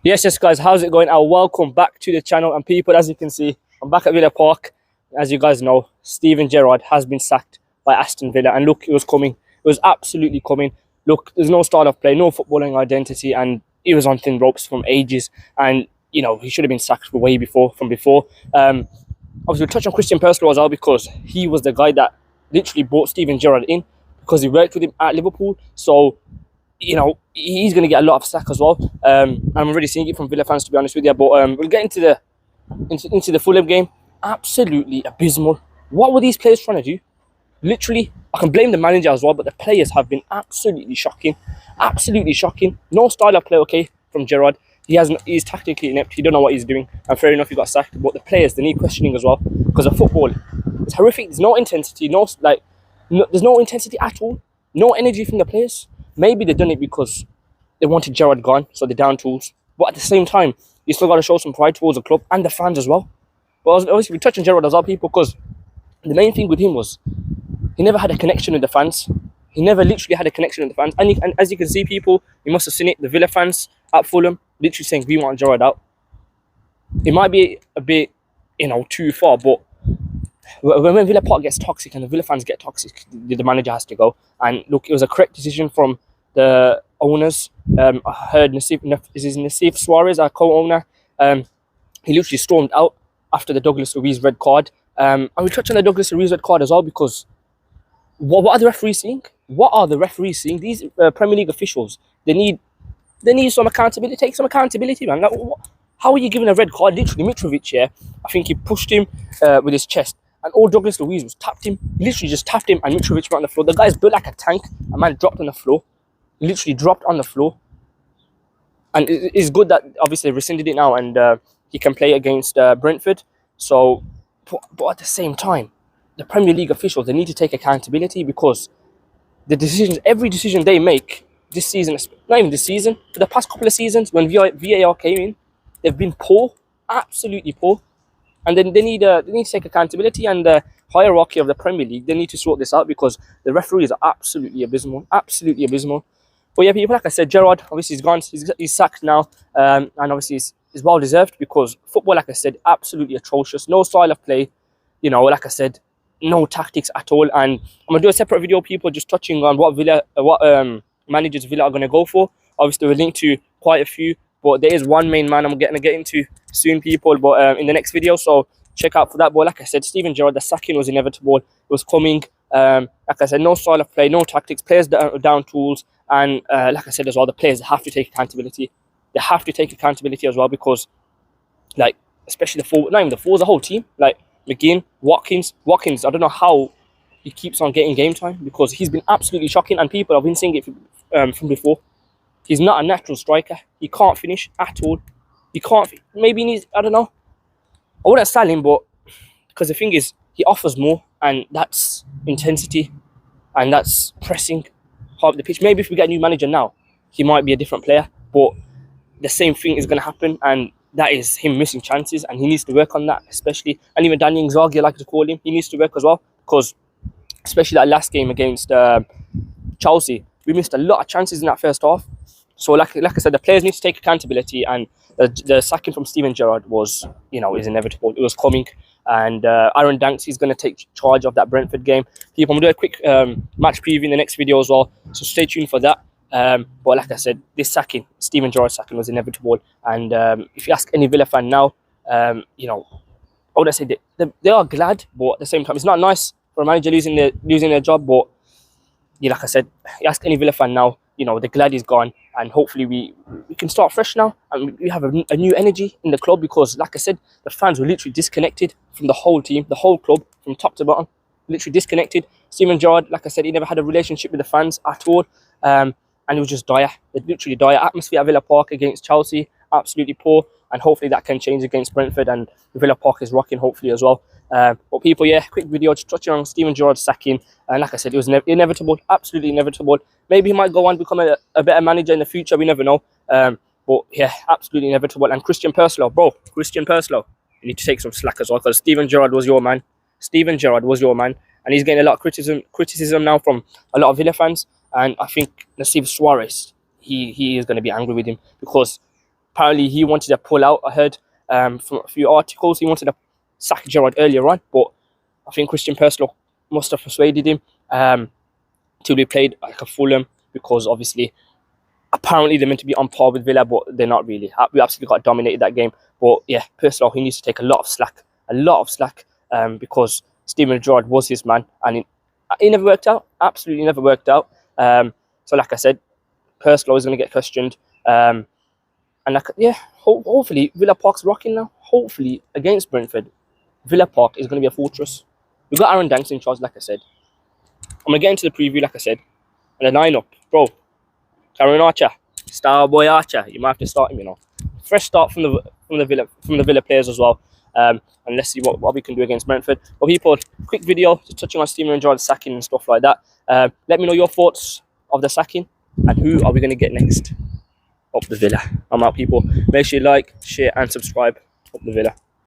Yes, guys, how's it going? Welcome back to the channel. And people, as you can see, I'm back at Villa Park. As you guys know, Steven Gerrard has been sacked by Aston Villa. And look, it was coming. It was absolutely coming. Look, there's no style of play, no footballing identity, and he was on thin ropes from ages. And, you know, he should have been sacked way before, obviously, we'll touch on Christian Perslow as well, because he was the guy that literally brought Steven Gerrard in, because he worked with him at Liverpool. So, you know, he's going to get a lot of slack as well. I'm already seeing it from Villa fans, to be honest with you. But we'll get into the Fulham game. Absolutely abysmal. What were these players trying to do? Literally, I can blame the manager as well, but the players have been absolutely shocking. Absolutely shocking. No style of play, okay, from Gerrard. He's tactically inept. He don't know what he's doing. And fair enough, he got sacked. But the players, they need questioning as well, because the football is horrific. There's no intensity. There's no intensity at all. No energy from the players. Maybe they've done it because they wanted Gerrard gone, so they're down tools. But at the same time, you still got to show some pride towards the club and the fans as well. But obviously, we're touching Gerrard as well, people, because the main thing with him was he never had a connection with the fans. He never literally had a connection with the fans. And as you can see, people, you must have seen it, the Villa fans at Fulham literally saying, we want Gerrard out. It might be a bit, too far, but when Villa Park gets toxic and the Villa fans get toxic, the manager has to go. And look, it was a correct decision from the owners. I heard Nassif Suarez, our co-owner, he literally stormed out after the Douglas Luiz red card. And we touch on the Douglas Luiz red card as well, because what are the referees seeing? What are the referees seeing? These Premier League officials, they need some accountability. Take some accountability, man. Like, how are you giving a red card? Literally, Mitrovic here, I think he pushed him with his chest. And all Douglas Luiz was tapped him. He literally just tapped him, and Mitrovic went on the floor. The guy's built like a tank. A man dropped on the floor. He literally dropped on the floor. And it's good that obviously they rescinded it now, and he can play against Brentford. So, but at the same time, the Premier League officials, they need to take accountability, because every decision they make this season, not even this season, for the past couple of seasons when VAR came in, they've been poor, absolutely poor. And then they need to take accountability, and the hierarchy of the Premier League, they need to sort this out, because the referees are absolutely abysmal. Absolutely abysmal. But yeah, people, like I said, Gerrard, obviously he's gone. He's sacked now. And obviously it's well deserved, because football, like I said, absolutely atrocious. No style of play. Like I said, no tactics at all. And I'm going to do a separate video, people, just touching on what managers Villa are going to go for. Obviously, we'll link to quite a few. But there is one main man I'm going to get into soon, people, but in the next video, so check out for that. But like I said, Steven Gerrard, the sacking was inevitable. It was coming. Like I said, no style of play, no tactics, players down tools, and like I said as well, the players have to take accountability. They have to take accountability as well, because, like, especially the forward, not even the forwards, the whole team, like McGinn, Watkins, I don't know how he keeps on getting game time, because he's been absolutely shocking, and people have been saying it from before. He's not a natural striker. He can't finish at all. He can't. Maybe he needs, I don't know. I wouldn't sell him, but because the thing is, he offers more, and that's intensity, and that's pressing half the pitch. Maybe if we get a new manager now, he might be a different player, but the same thing is going to happen, and that is him missing chances, and he needs to work on that, especially. And even Daniel Zaghi, I like to call him, he needs to work as well, because especially that last game against Chelsea, we missed a lot of chances in that first half. So, like I said, the players need to take accountability, and the sacking from Steven Gerrard was, is inevitable. It was coming, and Aaron Danks, he's going to take charge of that Brentford game. People, I'm going to do a quick match preview in the next video as well, so stay tuned for that. But like I said, this sacking, Steven Gerrard sacking, was inevitable. And if you ask any Villa fan now, I would say they are glad, but at the same time, it's not nice for a manager losing their job. But yeah, like I said, you ask any Villa fan now, they're glad he's gone, and hopefully we can start fresh now, and we have a new energy in the club, because like I said, the fans were literally disconnected from the whole team, the whole club, from top to bottom, literally disconnected. Steven Gerrard, like I said, he never had a relationship with the fans at all, and it was just dire. Literally dire atmosphere at Villa Park against Chelsea, absolutely poor, and hopefully that can change against Brentford, and Villa Park is rocking hopefully as well. But people, yeah, quick video just touching on Steven Gerrard's sacking, and like I said, it was inevitable, absolutely inevitable. Maybe he might go on, become a better manager in the future, we never know. But yeah, absolutely inevitable. And Christian Perslow, you need to take some slack as well, because Steven Gerrard was your man. And he's getting a lot of criticism now from a lot of Villa fans. And I think Nassif Suarez, he is going to be angry with him, because Apparently, he wanted to pull out. I heard from a few articles he wanted to sack Gerrard earlier on, but I think Christian Perslow must have persuaded him to be played like a Fulham, because obviously, apparently they're meant to be on par with Villa, but they're not really. We absolutely got dominated that game. But yeah, Perslow, he needs to take a lot of slack, because Steven Gerrard was his man, and it never worked out. Absolutely never worked out. So like I said, Perslow is going to get questioned. And like, yeah, hopefully Villa Park's rocking now. Hopefully against Brentford, Villa Park is going to be a fortress. We've got Aaron Danks in charge, like I said. I'm going to get into the preview, like I said. And the lineup, bro. Karen Archer, Starboy Archer. You might have to start him, you know. Fresh start from the Villa players as well. And let's see what we can do against Brentford. But people, quick video just touching on Steven Gerrard's sacking and stuff like that. Let me know your thoughts of the sacking and who are we going to get next up the Villa. I'm out, people. Make sure you like, share, and subscribe up the Villa.